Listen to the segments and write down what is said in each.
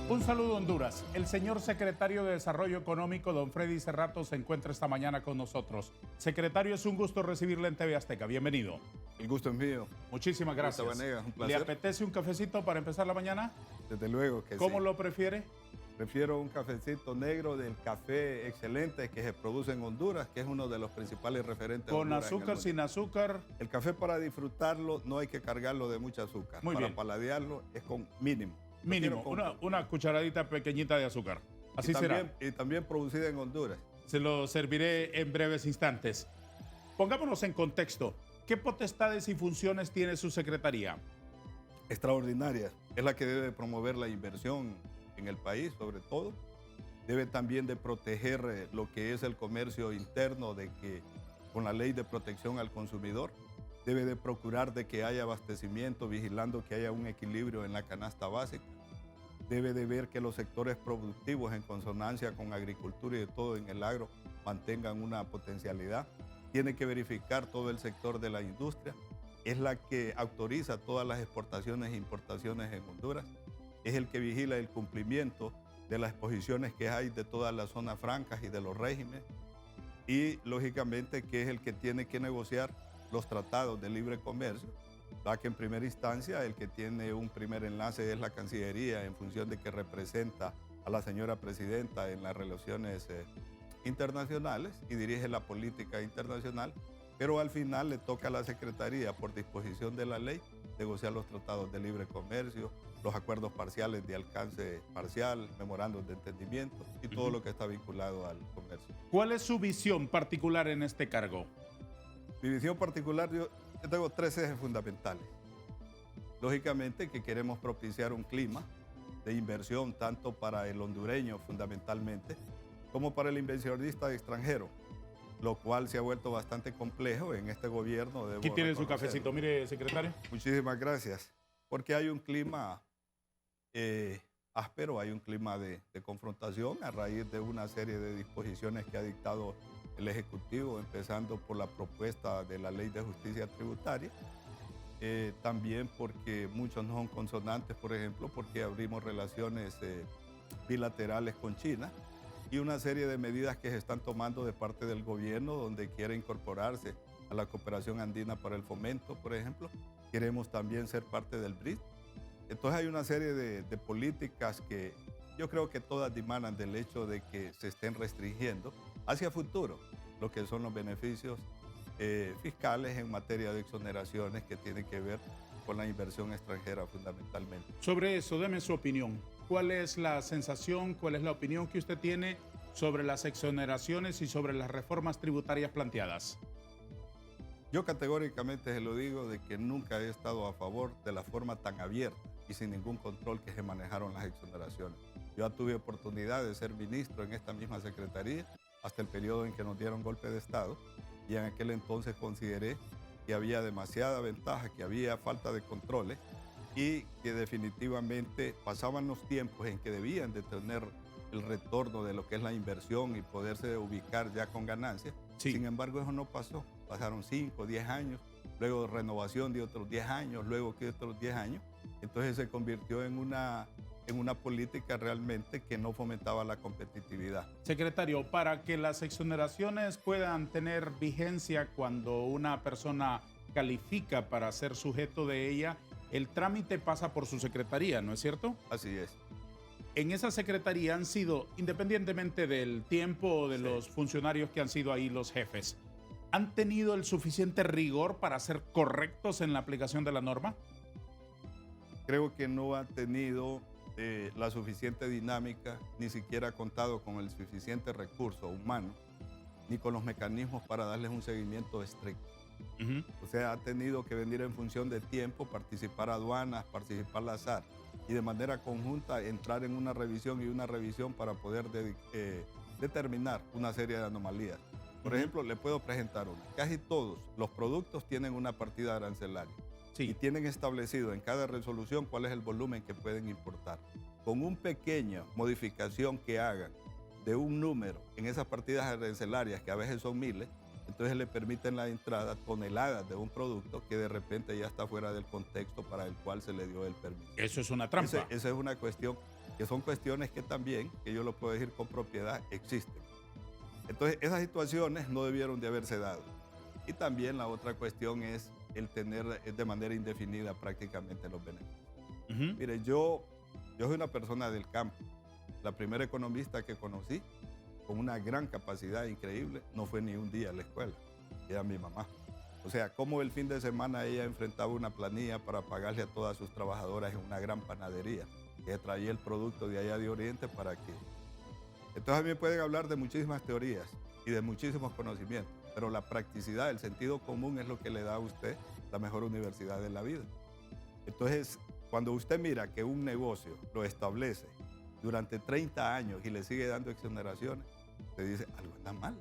Un saludo Honduras. El señor secretario de Desarrollo Económico, don Freddy Cerrato, se encuentra esta mañana con nosotros. Secretario, es un gusto recibirle en TV Azteca. Bienvenido. El gusto es mío. Muchísimas gracias. Vanegas, un placer. ¿Le apetece un cafecito para empezar la mañana? Desde luego que ¿Cómo sí. lo prefiere? Prefiero un cafecito negro del café excelente que se produce en Honduras, que es uno de los principales referentes. ¿Con Honduras azúcar, sin azúcar? El café, para disfrutarlo no hay que cargarlo de mucha azúcar. Muy bien. Para paladearlo es con mínimo. Mínimo, una cucharadita pequeñita de azúcar. Así será. Y también producida en Honduras. Se lo serviré en breves instantes. Pongámonos en contexto. ¿Qué potestades y funciones tiene su secretaría? Extraordinaria. Es la que debe promover la inversión en el país, sobre todo. Debe también de proteger lo que es el comercio interno, de que con la ley de protección al consumidor debe de procurar de que haya abastecimiento, vigilando que haya un equilibrio en la canasta básica. Debe de ver que los sectores productivos en consonancia con agricultura y de todo en el agro mantengan una potencialidad. Tiene que verificar todo el sector de la industria. Es la que autoriza todas las exportaciones e importaciones en Honduras. Es el que vigila el cumplimiento de las exposiciones que hay de todas las zonas francas y de los regímenes. Y lógicamente que es el que tiene que negociar los tratados de libre comercio, ya que en primera instancia el que tiene un primer enlace es la Cancillería, en función de que representa a la señora presidenta en las relaciones internacionales y dirige la política internacional, pero al final le toca a la Secretaría, por disposición de la ley, negociar los tratados de libre comercio, los acuerdos parciales de alcance parcial, memorandos de entendimiento y todo lo que está vinculado al comercio. ¿Cuál es su visión particular en este cargo? Mi visión particular, yo tengo tres ejes fundamentales. Lógicamente que queremos propiciar un clima de inversión tanto para el hondureño fundamentalmente como para el inversionista extranjero, lo cual se ha vuelto bastante complejo en este gobierno. Aquí tiene su cafecito, mire, secretario. Muchísimas gracias, porque hay un clima áspero, hay un clima de confrontación a raíz de una serie de disposiciones que ha dictado el Ejecutivo, empezando por la propuesta de la Ley de Justicia Tributaria, también porque muchos no son consonantes, por ejemplo, porque abrimos relaciones bilaterales con China y una serie de medidas que se están tomando de parte del gobierno donde quiere incorporarse a la cooperación andina para el fomento, por ejemplo. Queremos también ser parte del BRIC. Entonces hay una serie de políticas que yo creo que todas dimanan del hecho de que se estén restringiendo hacia futuro lo que son los beneficios fiscales en materia de exoneraciones que tienen que ver con la inversión extranjera fundamentalmente. Sobre eso, deme su opinión. ¿Cuál es la sensación, cuál es la opinión que usted tiene sobre las exoneraciones y sobre las reformas tributarias planteadas? Yo categóricamente se lo digo de que nunca he estado a favor de la forma tan abierta y sin ningún control que se manejaron las exoneraciones. Yo ya tuve oportunidad de ser ministro en esta misma secretaría hasta el periodo en que nos dieron golpe de Estado, y en aquel entonces consideré que había demasiada ventaja, que había falta de controles y que definitivamente pasaban los tiempos en que debían de tener el retorno de lo que es la inversión y poderse ubicar ya con ganancias. Sí. Sin embargo, eso no pasó. Pasaron 5, 10 años, luego renovación de otros 10 años, luego que otros 10 años. Entonces se convirtió en una política realmente que no fomentaba la competitividad. Secretario, para que las exoneraciones puedan tener vigencia cuando una persona califica para ser sujeto de ella, el trámite pasa por su secretaría, ¿no es cierto? Así es. En esa secretaría han sido, independientemente del tiempo o de los funcionarios que han sido ahí los jefes, ¿han tenido el suficiente rigor para ser correctos en la aplicación de la norma? Creo que no ha tenido la suficiente dinámica, ni siquiera ha contado con el suficiente recurso humano, ni con los mecanismos para darles un seguimiento estricto. O sea, ha tenido que venir en función de tiempo, participar aduanas, participar la SAR, y de manera conjunta entrar en una revisión para poder determinar una serie de anomalías. Por ejemplo, le puedo presentar una. Casi todos los productos tienen una partida arancelaria. Sí. Y tienen establecido en cada resolución cuál es el volumen que pueden importar. Con una pequeña modificación que hagan de un número en esas partidas arancelarias, que a veces son miles, entonces le permiten la entrada toneladas de un producto que de repente ya está fuera del contexto para el cual se le dio el permiso. Eso es una trampa. Esa es una cuestión. que son cuestiones que también, que yo lo puedo decir con propiedad, existen. Entonces, esas situaciones no debieron de haberse dado. Y también la otra cuestión es el tener de manera indefinida prácticamente los beneficios. Mire, yo soy una persona del campo. La primera economista que conocí, con una gran capacidad increíble, no fue ni un día a la escuela, era mi mamá. O sea, como el fin de semana ella enfrentaba una planilla para pagarle a todas sus trabajadoras en una gran panadería, que traía el producto de allá de Oriente para que... Entonces a mí me pueden hablar de muchísimas teorías y de muchísimos conocimientos, pero la practicidad, el sentido común es lo que le da a usted la mejor universidad de la vida. Entonces, cuando usted mira que un negocio lo establece durante 30 años y le sigue dando exoneraciones, usted dice, algo anda mal.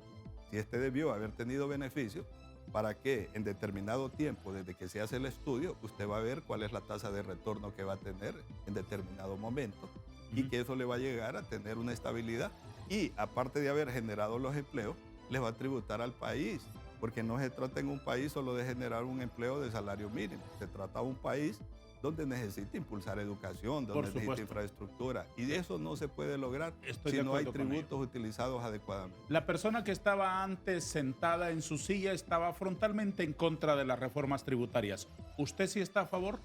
Si este debió haber tenido beneficios, para que en determinado tiempo, desde que se hace el estudio, usted va a ver cuál es la tasa de retorno que va a tener en determinado momento y que eso le va a llegar a tener una estabilidad. Y aparte de haber generado los empleos, les va a tributar al país, porque no se trata en un país solo de generar un empleo de salario mínimo, se trata de un país donde necesita impulsar educación, donde necesita infraestructura. Y eso no se puede lograr si no hay tributos utilizados adecuadamente. La persona que estaba antes sentada en su silla estaba frontalmente en contra de las reformas tributarias. ¿Usted sí está a favor?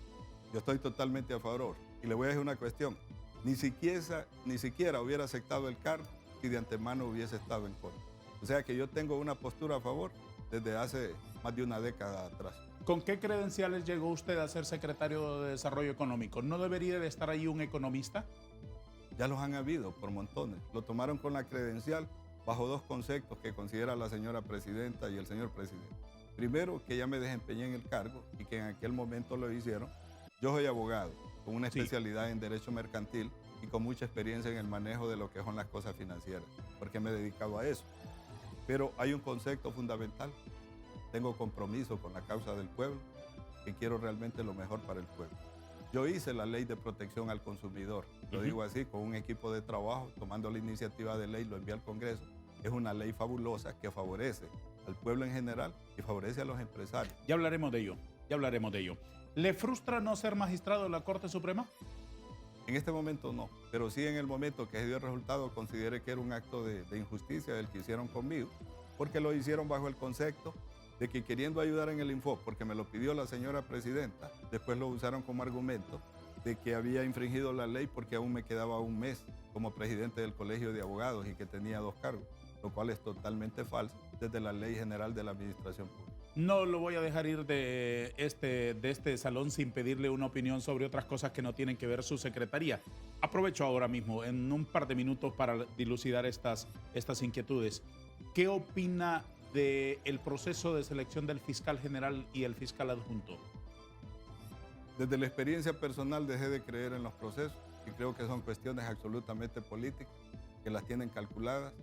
Yo estoy totalmente a favor. Y le voy a decir una cuestión. Ni siquiera hubiera aceptado el cargo si de antemano hubiese estado en contra. O sea que yo tengo una postura a favor desde hace más de una década atrás. ¿Con qué credenciales llegó usted a ser secretario de Desarrollo Económico? ¿No debería de estar ahí un economista? Ya los han habido por montones. Lo tomaron con la credencial bajo dos conceptos que considera la señora presidenta y el señor presidente. Primero, que ya me desempeñé en el cargo y que en aquel momento lo hicieron. Yo soy abogado con una especialidad en Derecho Mercantil y con mucha experiencia en el manejo de lo que son las cosas financieras, porque me he dedicado a eso. Pero hay un concepto fundamental. Tengo compromiso con la causa del pueblo, que quiero realmente lo mejor para el pueblo. Yo hice la ley de protección al consumidor, lo digo así, con un equipo de trabajo, tomando la iniciativa de ley, lo envié al Congreso. Es una ley fabulosa que favorece al pueblo en general y favorece a los empresarios. Ya hablaremos de ello, ya hablaremos de ello. ¿Le frustra no ser magistrado de la Corte Suprema? En este momento no, pero sí en el momento que se dio el resultado consideré que era un acto de injusticia el que hicieron conmigo, porque lo hicieron bajo el concepto de que queriendo ayudar en el Info, porque me lo pidió la señora presidenta, después lo usaron como argumento de que había infringido la ley porque aún me quedaba un mes como presidente del Colegio de Abogados y que tenía 2 cargos, lo cual es totalmente falso desde la Ley General de la Administración Pública. No lo voy a dejar ir de este salón sin pedirle una opinión sobre otras cosas que no tienen que ver su secretaría. Aprovecho ahora mismo, en un par de minutos, para dilucidar estas inquietudes. ¿Qué opina del proceso de selección del fiscal general y el fiscal adjunto? Desde la experiencia personal dejé de creer en los procesos y creo que son cuestiones absolutamente políticas, que las tienen calculadas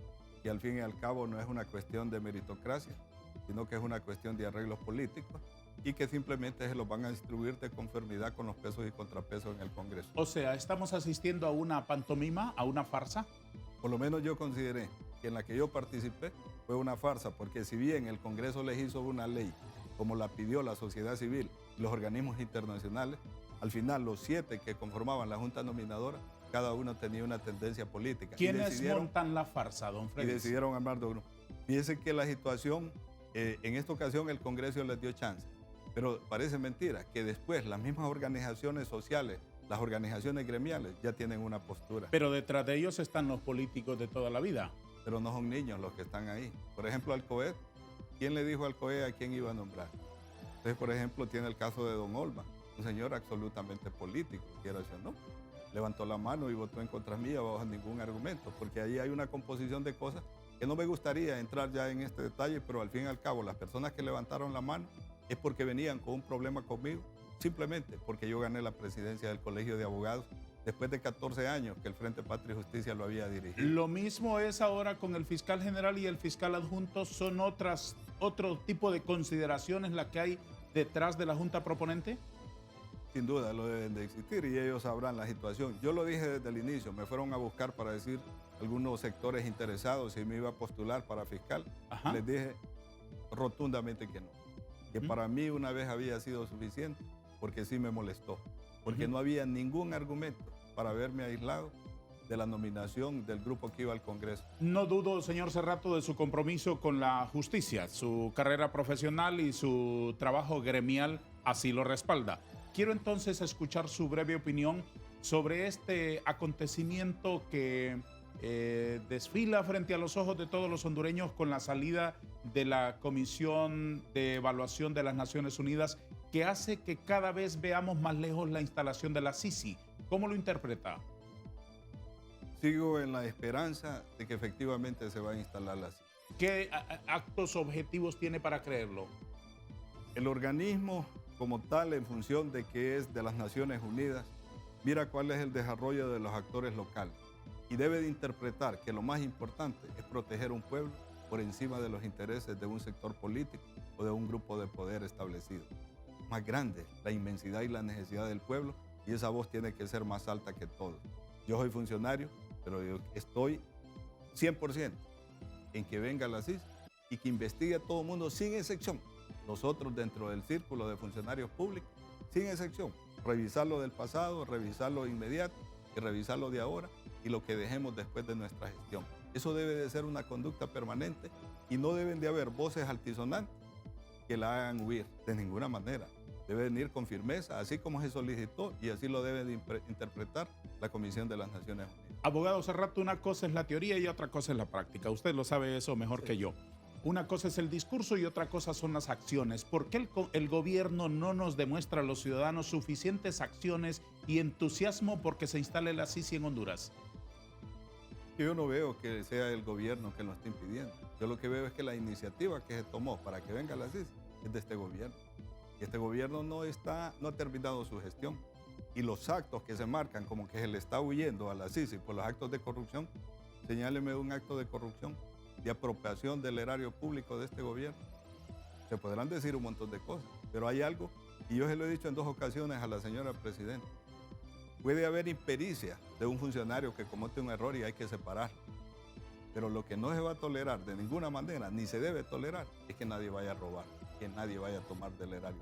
y al fin y al cabo no es una cuestión de meritocracia, sino que es una cuestión de arreglos políticos y que simplemente se los van a distribuir de conformidad con los pesos y contrapesos en el Congreso. O sea, ¿estamos asistiendo a una pantomima, a una farsa? Por lo menos yo consideré que en la que yo participé fue una farsa, porque si bien el Congreso les hizo una ley como la pidió la sociedad civil y los organismos internacionales, al final los 7 que conformaban la Junta Nominadora, cada uno tenía una tendencia política. ¿Quiénes montan la farsa, don Freddy? Y decidieron armar dos grupos. Fíjese que la situación, en esta ocasión el Congreso les dio chance, pero parece mentira que después las mismas organizaciones sociales, las organizaciones gremiales ya tienen una postura. Pero detrás de ellos están los políticos de toda la vida. Pero no son niños los que están ahí. Por ejemplo, al COE, ¿quién le dijo al COE a quién iba a nombrar? Entonces, por ejemplo, tiene el caso de don Olma, un señor absolutamente político, quiera decir, ¿no? Levantó la mano y votó en contra mía bajo ningún argumento, porque ahí hay una composición de cosas que no me gustaría entrar ya en este detalle, pero al fin y al cabo, las personas que levantaron la mano es porque venían con un problema conmigo, simplemente porque yo gané la presidencia del Colegio de Abogados después de 14 años que el Frente Patria y Justicia lo había dirigido. Lo mismo es ahora con el fiscal general y el fiscal adjunto. ¿Son otro tipo de consideraciones las que hay detrás de la Junta proponente? Sin duda, lo deben de existir y ellos sabrán la situación. Yo lo dije desde el inicio, me fueron a buscar para decir algunos sectores interesados si me iba a postular para fiscal. Ajá. Les dije rotundamente que no, que para mí una vez había sido suficiente, porque sí me molestó, porque no había ningún argumento para haberme aislado de la nominación del grupo que iba al Congreso. No dudo, señor Cerrato, de su compromiso con la justicia. Su carrera profesional y su trabajo gremial así lo respalda. Quiero entonces escuchar su breve opinión sobre este acontecimiento que desfila frente a los ojos de todos los hondureños con la salida de la Comisión de Evaluación de las Naciones Unidas, que hace que cada vez veamos más lejos la instalación de la Sisi. ¿Cómo lo interpreta? Sigo en la esperanza de que efectivamente se va a instalar la Sisi. ¿Qué actos objetivos tiene para creerlo? El organismo como tal, en función de que es de las Naciones Unidas, mira cuál es el desarrollo de los actores locales y debe de interpretar que lo más importante es proteger un pueblo por encima de los intereses de un sector político o de un grupo de poder establecido. Más grande la inmensidad y la necesidad del pueblo, y esa voz tiene que ser más alta que todo. Yo soy funcionario, pero yo estoy 100% en que venga la CIS y que investigue a todo el mundo sin excepción. Nosotros dentro del círculo de funcionarios públicos, sin excepción, revisar lo del pasado, revisar lo inmediato y revisar lo de ahora y lo que dejemos después de nuestra gestión. Eso debe de ser una conducta permanente y no deben de haber voces altisonantes que la hagan huir de ninguna manera. Debe venir con firmeza, así como se solicitó, y así lo debe de interpretar la Comisión de las Naciones Unidas. Abogado Cerrato, una cosa es la teoría y otra cosa es la práctica. Usted lo sabe eso mejor que yo. Una cosa es el discurso y otra cosa son las acciones. ¿Por qué el gobierno no nos demuestra a los ciudadanos suficientes acciones y entusiasmo porque se instale la Sisi en Honduras? Yo no veo que sea el gobierno que lo esté impidiendo. Yo lo que veo es que la iniciativa que se tomó para que venga la Sisi es de este gobierno. Y este gobierno no ha terminado su gestión. Y los actos que se marcan como que se le está huyendo a la Sisi por los actos de corrupción, señáleme un acto de corrupción, de apropiación del erario público de este gobierno. Se podrán decir un montón de cosas, pero hay algo, y yo se lo he dicho en 2 ocasiones a la señora presidenta. Puede haber impericia de un funcionario que comete un error y hay que separar. Pero lo que no se va a tolerar de ninguna manera, ni se debe tolerar, es que nadie vaya a robar, que nadie vaya a tomar del erario.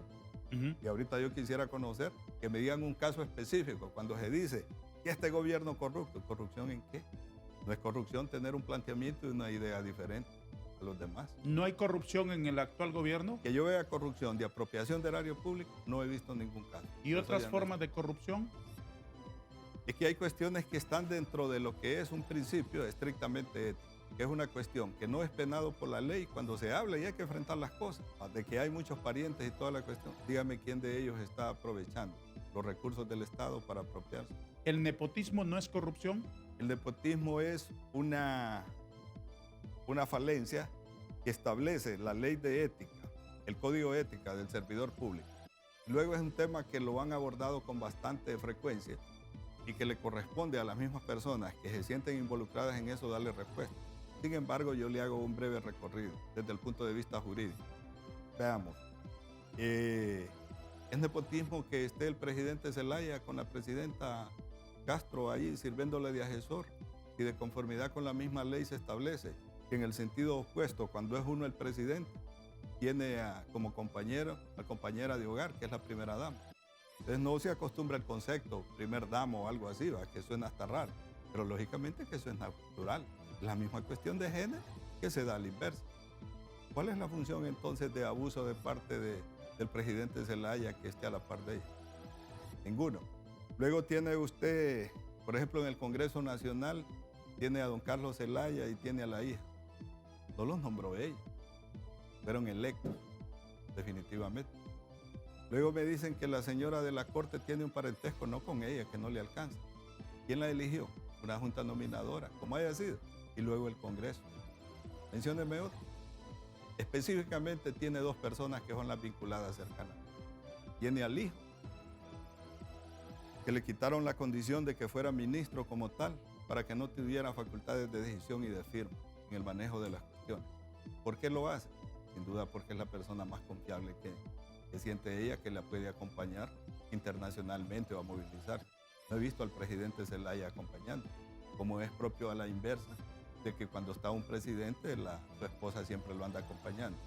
Y ahorita yo quisiera conocer, que me digan un caso específico, cuando se dice que este gobierno corrupto. ¿Corrupción en qué? No es corrupción tener un planteamiento y una idea diferente a los demás. ¿No hay corrupción en el actual gobierno? Que yo vea corrupción de apropiación de erario público, no he visto ningún caso. ¿Y otras formas de corrupción? Es que hay cuestiones que están dentro de lo que es un principio estrictamente ético, que es una cuestión que no es penado por la ley cuando se habla y hay que enfrentar las cosas. De que hay muchos parientes y toda la cuestión, dígame quién de ellos está aprovechando los recursos del Estado para apropiarse. ¿El nepotismo no es corrupción? El nepotismo es una falencia que establece la ley de ética, el código de ética del servidor público. Luego es un tema que lo han abordado con bastante frecuencia y que le corresponde a las mismas personas que se sienten involucradas en eso darle respuesta. Sin embargo, yo le hago un breve recorrido desde el punto de vista jurídico. Veamos, es nepotismo que esté el presidente Zelaya con la presidenta Castro ahí sirviéndole de asesor, y de conformidad con la misma ley se establece que en el sentido opuesto, cuando es uno el presidente, tiene como compañera de hogar, que es la primera dama. Entonces no se acostumbra el concepto primer dama o algo así, que suena hasta raro, pero lógicamente que eso es natural. La misma cuestión de género que se da a la inversa. ¿Cuál es la función entonces de abuso de parte del presidente Zelaya que esté a la par de ella? Ninguno. Luego tiene usted, por ejemplo, en el Congreso Nacional, tiene a don Carlos Zelaya y tiene a la hija. No los nombró ella, fueron electos, definitivamente. Luego me dicen que la señora de la Corte tiene un parentesco, no con ella, que no le alcanza. ¿Quién la eligió? Una junta nominadora, como haya sido. Y luego el Congreso. Mencióneme otro. Específicamente tiene 2 personas que son las vinculadas cercanas. Tiene al hijo, que le quitaron la condición de que fuera ministro como tal, para que no tuviera facultades de decisión y de firma en el manejo de las cuestiones. ¿Por qué lo hace? Sin duda porque es la persona más confiable que siente ella, que la puede acompañar internacionalmente o a movilizar. No he visto al presidente Zelaya acompañando, como es propio a la inversa, de que cuando está un presidente, su esposa siempre lo anda acompañando.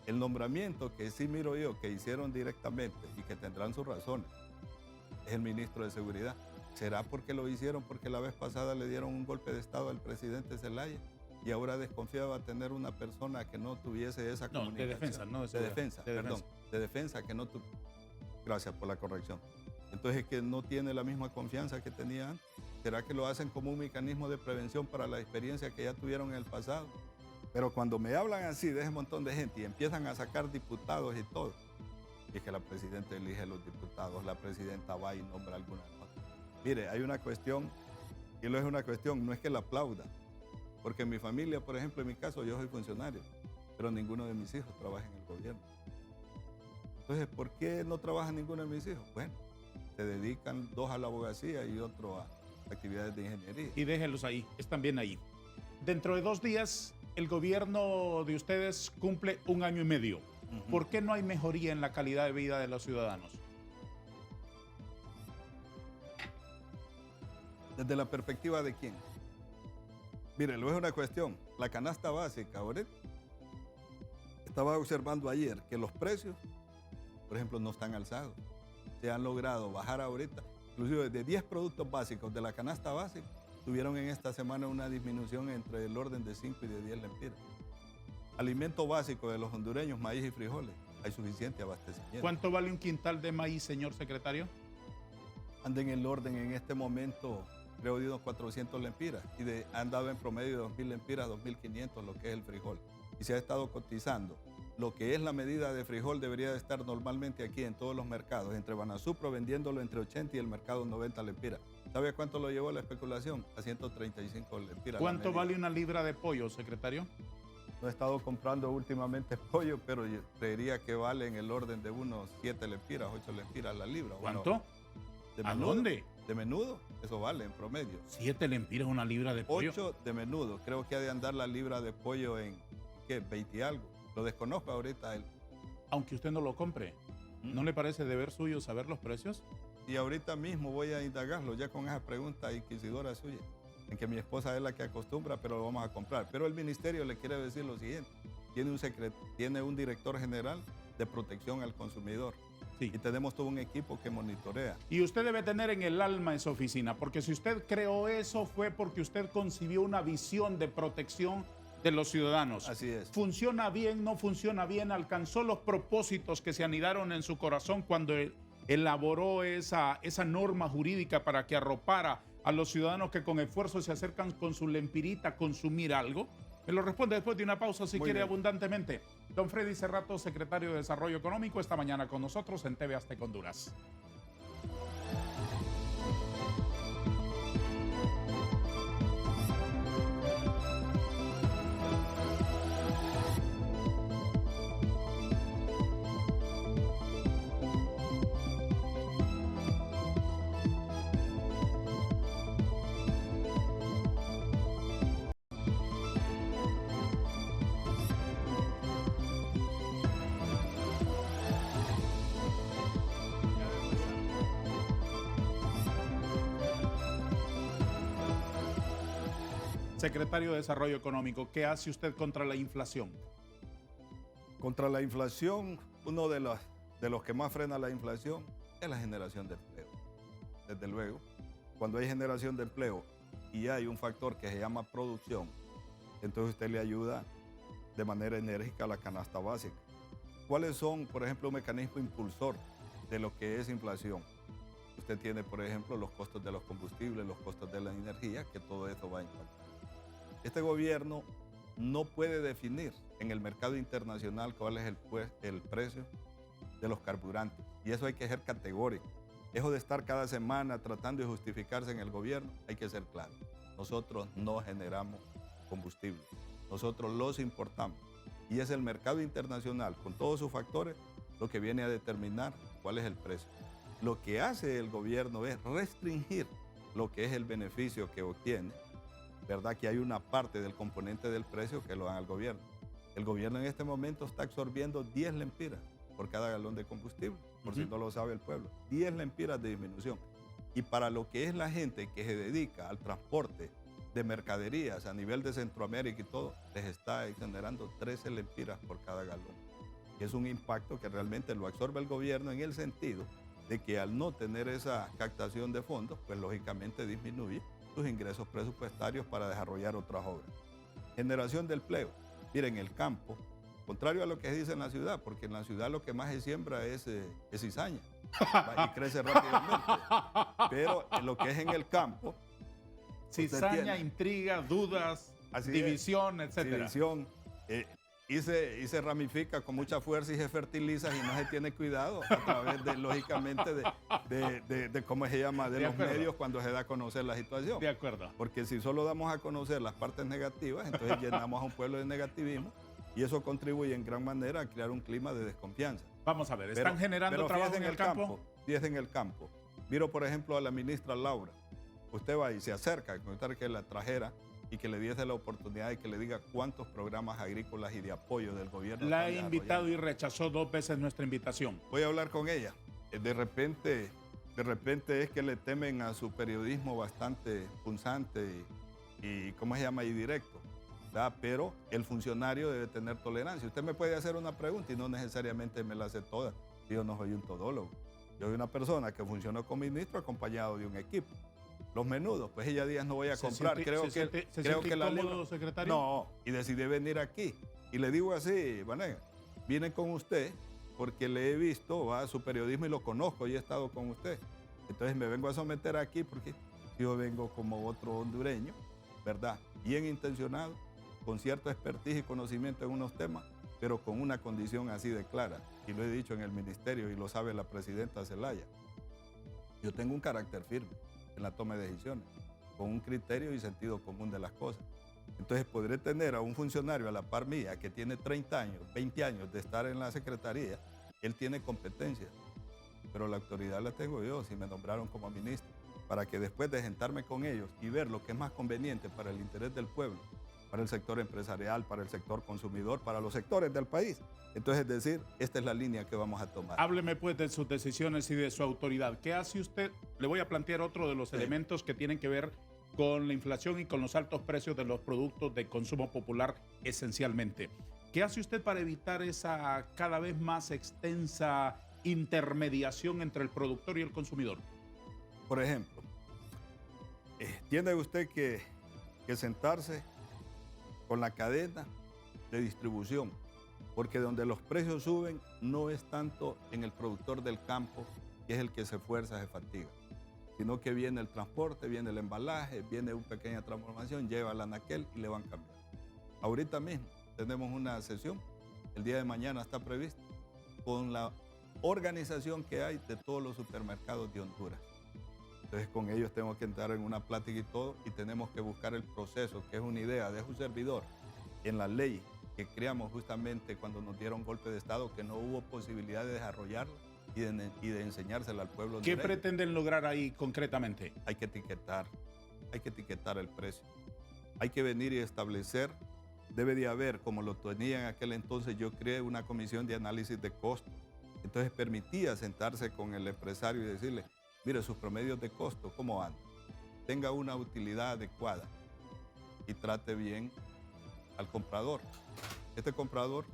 El nombramiento que sí miro yo, que hicieron directamente y que tendrán sus razones, es el ministro de Seguridad. ¿Será porque lo hicieron porque la vez pasada le dieron un golpe de estado al presidente Zelaya y ahora desconfiaba tener una persona que no tuviese esa comunicación? De defensa, no de defensa, perdón, de defensa que no tu... Gracias por la corrección. Entonces, que no tiene la misma confianza que tenía antes. ¿Será que lo hacen como un mecanismo de prevención para la experiencia que ya tuvieron en el pasado? Pero cuando me hablan así de ese montón de gente y empiezan a sacar diputados y todo, es que la presidenta elige los diputados, la presidenta va y nombra alguna nota. Mire, hay una cuestión, y no es una cuestión, no es que la aplauda, porque en mi familia, por ejemplo, en mi caso, yo soy funcionario, pero ninguno de mis hijos trabaja en el gobierno. Entonces, ¿por qué no trabaja ninguno de mis hijos? Bueno, se dedican 2 a la abogacía y otro a actividades de ingeniería. Y déjenlos ahí, están bien ahí. Dentro de 2 días, el gobierno de ustedes cumple 1 año y medio. ¿Por qué no hay mejoría en la calidad de vida de los ciudadanos? ¿Desde la perspectiva de quién? Mire, luego es una cuestión. La canasta básica, ahorita, estaba observando ayer que los precios, por ejemplo, no están alzados. Se han logrado bajar ahorita, inclusive de 10 productos básicos de la canasta básica, tuvieron en esta semana una disminución entre el orden de 5 y de 10 lempiras. Alimento básico de los hondureños, maíz y frijoles, hay suficiente abastecimiento. ¿Cuánto vale un quintal de maíz, señor secretario? Anda en el orden en este momento, creo de unos 400 lempiras, y han dado en promedio de 2.000 lempiras, 2.500 lo que es el frijol. Y se ha estado cotizando. Lo que es la medida de frijol debería de estar normalmente aquí en todos los mercados, entre Banasupro vendiéndolo entre 80 y el mercado 90 lempiras. ¿Sabe cuánto lo llevó la especulación? A 135 lempiras. ¿Cuánto vale una libra de pollo, secretario? No he estado comprando últimamente pollo, pero yo creería que vale en el orden de unos 7 lempiras, 8 lempiras la libra. ¿Cuánto? Bueno, ¿A dónde? De menudo, eso vale en promedio. 7 lempiras una libra de pollo. 8 de menudo, creo que ha de andar la libra de pollo en, ¿qué? 20 y algo. Lo desconozco ahorita. Aunque usted no lo compre, ¿no le parece deber suyo saber los precios? Y ahorita mismo voy a indagarlo ya con esa pregunta inquisidora suya, en que mi esposa es la que acostumbra, pero lo vamos a comprar. Pero el ministerio le quiere decir lo siguiente, tiene un director general de protección al consumidor. Sí. Y tenemos todo un equipo que monitorea. Y usted debe tener en el alma esa oficina, porque si usted creó eso fue porque usted concibió una visión de protección de los ciudadanos. Así es. ¿Funciona bien, no funciona bien? ¿Alcanzó los propósitos que se anidaron en su corazón cuando elaboró esa norma jurídica para que arropara a los ciudadanos que con esfuerzo se acercan con su lempirita a consumir algo? Me lo responde después de una pausa, si quiere, abundantemente. Don Freddy Cerrato, secretario de Desarrollo Económico, esta mañana con nosotros en TV Azteca Honduras. Secretario de Desarrollo Económico, ¿qué hace usted contra la inflación? Contra la inflación, uno de los que más frena la inflación es la generación de empleo. Desde luego, cuando hay generación de empleo y hay un factor que se llama producción, entonces usted le ayuda de manera enérgica a la canasta básica. ¿Cuáles son, por ejemplo, un mecanismo impulsor de lo que es inflación? Usted tiene, por ejemplo, los costos de los combustibles, los costos de la energía, que todo eso va a impactar. Este gobierno no puede definir en el mercado internacional cuál es el precio de los carburantes. Y eso hay que ser categórico. Eso de estar cada semana tratando de justificarse en el gobierno, hay que ser claro. Nosotros no generamos combustible. Nosotros los importamos. Y es el mercado internacional, con todos sus factores, lo que viene a determinar cuál es el precio. Lo que hace el gobierno es restringir lo que es el beneficio que obtiene. ¿Verdad? Que hay una parte del componente del precio que lo dan al gobierno. El gobierno en este momento está absorbiendo 10 lempiras por cada galón de combustible, por si no lo sabe el pueblo. 10 lempiras de disminución. Y para lo que es la gente que se dedica al transporte de mercaderías a nivel de Centroamérica y todo, les está generando 13 lempiras por cada galón. Y es un impacto que realmente lo absorbe el gobierno en el sentido de que al no tener esa captación de fondos, pues lógicamente disminuye sus ingresos presupuestarios para desarrollar otras obras. Generación de empleo. Miren, el campo, contrario a lo que se dice en la ciudad, porque en la ciudad lo que más se siembra es cizaña y crece rápidamente. Pero en lo que es en el campo, cizaña, intriga, dudas, división, etcétera. División, y se ramifica con mucha fuerza y se fertiliza y no se tiene cuidado a través de, lógicamente, de cómo se llama, de los medios cuando se da a conocer la situación. De acuerdo. Porque si solo damos a conocer las partes negativas, entonces llenamos a un pueblo de negativismo y eso contribuye en gran manera a crear un clima de desconfianza. Vamos a ver, ¿están generando trabajo en el campo? Fíjese en el campo. Miro, por ejemplo, a la ministra Laura. Usted va y se acerca a comentar que la trajera y que le diese la oportunidad de que le diga cuántos programas agrícolas y de apoyo del gobierno. La he invitado y rechazó 2 veces nuestra invitación. Voy a hablar con ella. De repente es que le temen a su periodismo bastante punzante y ¿cómo se llama? Y directo. ¿Verdad? Pero el funcionario debe tener tolerancia. Usted me puede hacer una pregunta y no necesariamente me la hace toda. Yo no soy un todólogo. Yo soy una persona que funcionó como ministro acompañado de un equipo. Los menudos, pues ella días no voy a comprar. Creo que la incómodo, secretario? No, y decidí venir aquí. Y le digo así, Vanega, vine con usted porque le he visto, va, su periodismo y lo conozco y he estado con usted. Entonces me vengo a someter aquí porque yo vengo como otro hondureño, ¿verdad? Bien intencionado, con cierto expertise y conocimiento en unos temas, pero con una condición así de clara. Y lo he dicho en el ministerio y lo sabe la presidenta Zelaya. Yo tengo un carácter firme en la toma de decisiones, con un criterio y sentido común de las cosas. Entonces podré tener a un funcionario a la par mía que tiene 30 años, 20 años de estar en la secretaría, él tiene competencias, pero la autoridad la tengo yo si me nombraron como ministro, para que después de sentarme con ellos y ver lo que es más conveniente para el interés del pueblo, para el sector empresarial, para el sector consumidor, para los sectores del país. Entonces, es decir, esta es la línea que vamos a tomar. Hábleme pues de sus decisiones y de su autoridad. ¿Qué hace usted? Le voy a plantear otro de los elementos que tienen que ver con la inflación y con los altos precios de los productos de consumo popular esencialmente. ¿Qué hace usted para evitar esa cada vez más extensa intermediación entre el productor y el consumidor? Por ejemplo, tiene usted que sentarse con la cadena de distribución, porque donde los precios suben no es tanto en el productor del campo, que es el que se esfuerza, se fatiga, sino que viene el transporte, viene el embalaje, viene una pequeña transformación, lleva al anaquel y le van cambiando. Ahorita mismo tenemos una sesión, el día de mañana está prevista, con la organización que hay de todos los supermercados de Honduras. Entonces con ellos tengo que entrar en una plática y todo, y tenemos que buscar el proceso, que es una idea de un servidor en la ley que creamos justamente cuando nos dieron golpe de Estado, que no hubo posibilidad de desarrollarla y de enseñársela al pueblo. ¿Qué pretenden lograr ahí concretamente? Hay que etiquetar el precio. Hay que venir y establecer, debe de haber, como lo tenía en aquel entonces, yo creé una comisión de análisis de costos. Entonces permitía sentarse con el empresario y decirle, mire, sus promedios de costo, ¿cómo andan? Tenga una utilidad adecuada y trate bien al comprador. Este comprador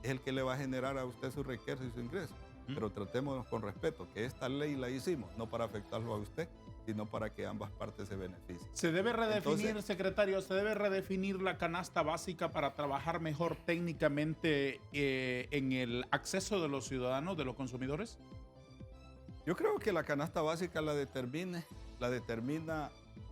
es el que le va a generar a usted su riqueza y su ingreso. Pero tratémonos con respeto, que esta ley la hicimos no para afectarlo a usted, sino para que ambas partes se beneficien. ¿Se debe redefinir, secretario, se debe redefinir la canasta básica para trabajar mejor técnicamente en el acceso de los ciudadanos, de los consumidores? Yo creo que la canasta básica la determina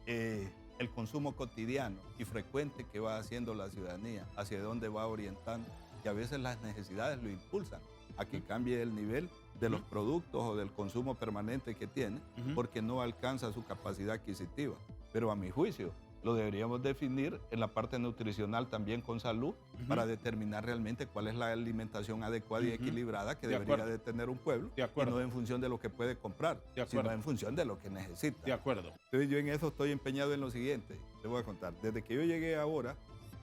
el consumo cotidiano y frecuente que va haciendo la ciudadanía, hacia dónde va orientando, y a veces las necesidades lo impulsan a que cambie el nivel de los productos o del consumo permanente que tiene, porque no alcanza su capacidad adquisitiva. Pero a mi juicio, lo deberíamos definir en la parte nutricional también con salud, para determinar realmente cuál es la alimentación adecuada y equilibrada que debería de tener un pueblo, y no en función de lo que puede comprar, sino en función de lo que necesita. De acuerdo. Entonces yo en eso estoy empeñado en lo siguiente, te voy a contar. Desde que yo llegué ahora,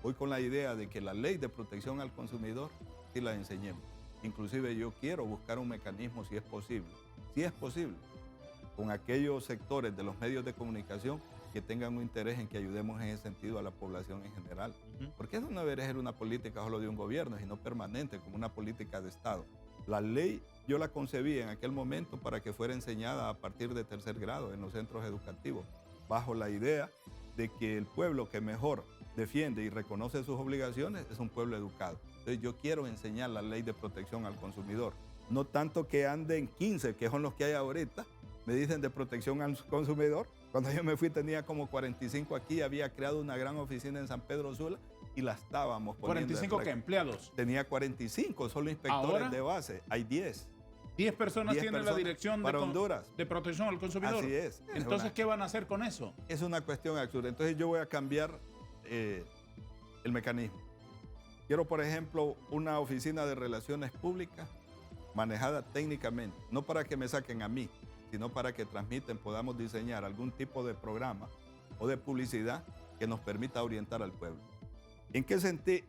voy con la idea de que la ley de protección al consumidor sí la enseñemos. Inclusive yo quiero buscar un mecanismo, si es posible, con aquellos sectores de los medios de comunicación que tengan un interés en que ayudemos en ese sentido a la población en general. Porque eso no debería ser una política solo de un gobierno, sino permanente, como una política de Estado. La ley yo la concebí en aquel momento para que fuera enseñada a partir de tercer grado en los centros educativos, bajo la idea de que el pueblo que mejor defiende y reconoce sus obligaciones es un pueblo educado. Entonces yo quiero enseñar la ley de protección al consumidor. No tanto que anden 15, que son los que hay ahorita, me dicen de protección al consumidor. Cuando yo me fui tenía como 45 aquí, había creado una gran oficina en San Pedro Sula y la estábamos poniendo. ¿45 qué empleados? Tenía 45, solo inspectores ¿Ahora? De base. Hay 10. 10 personas 10 tienen la personas dirección para Honduras. de protección al consumidor. Así es. Entonces, ¿qué van a hacer con eso? Es una cuestión absurda. Entonces yo voy a cambiar el mecanismo. Quiero, por ejemplo, una oficina de relaciones públicas manejada técnicamente, no para que me saquen a mí, sino para que transmiten, podamos diseñar algún tipo de programa o de publicidad que nos permita orientar al pueblo. ¿En qué sentido?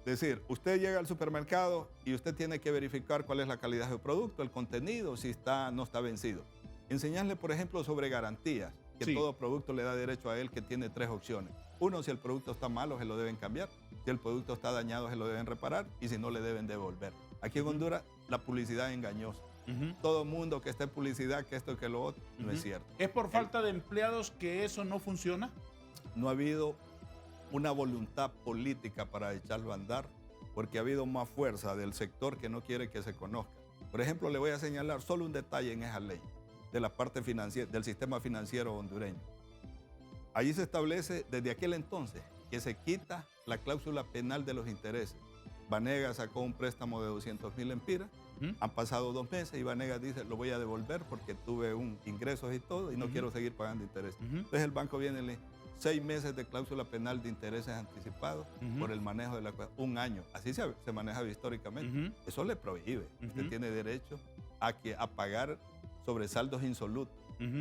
Decir, usted llega al supermercado y usted tiene que verificar cuál es la calidad del producto, el contenido, si no está vencido. Enseñarle, por ejemplo, sobre garantías, que Sí. todo producto le da derecho a él, que tiene 3 opciones. Uno, si el producto está malo, se lo deben cambiar. Si el producto está dañado, se lo deben reparar. Y si no, le deben devolver. Aquí en Honduras, la publicidad es engañosa. Todo el mundo que está en publicidad, que esto y que lo otro, no es cierto. ¿Es por falta de empleados que eso no funciona? No ha habido una voluntad política para echarlo a andar, porque ha habido más fuerza del sector que no quiere que se conozca. Por ejemplo, le voy a señalar solo un detalle en esa ley, de la parte financiera, del sistema financiero hondureño. Allí se establece desde aquel entonces que se quita la cláusula penal de los intereses. Vanegas sacó un préstamo de 200,000 lempiras, han pasado 2 meses y Vanegas dice, lo voy a devolver porque tuve ingresos y todo y no quiero seguir pagando intereses. Entonces el banco viene y le dice, 6 meses de cláusula penal de intereses anticipados por el manejo de la cuenta, 1 año. Así se maneja históricamente. Eso le prohíbe. Usted tiene derecho a pagar sobresaldos insolutos.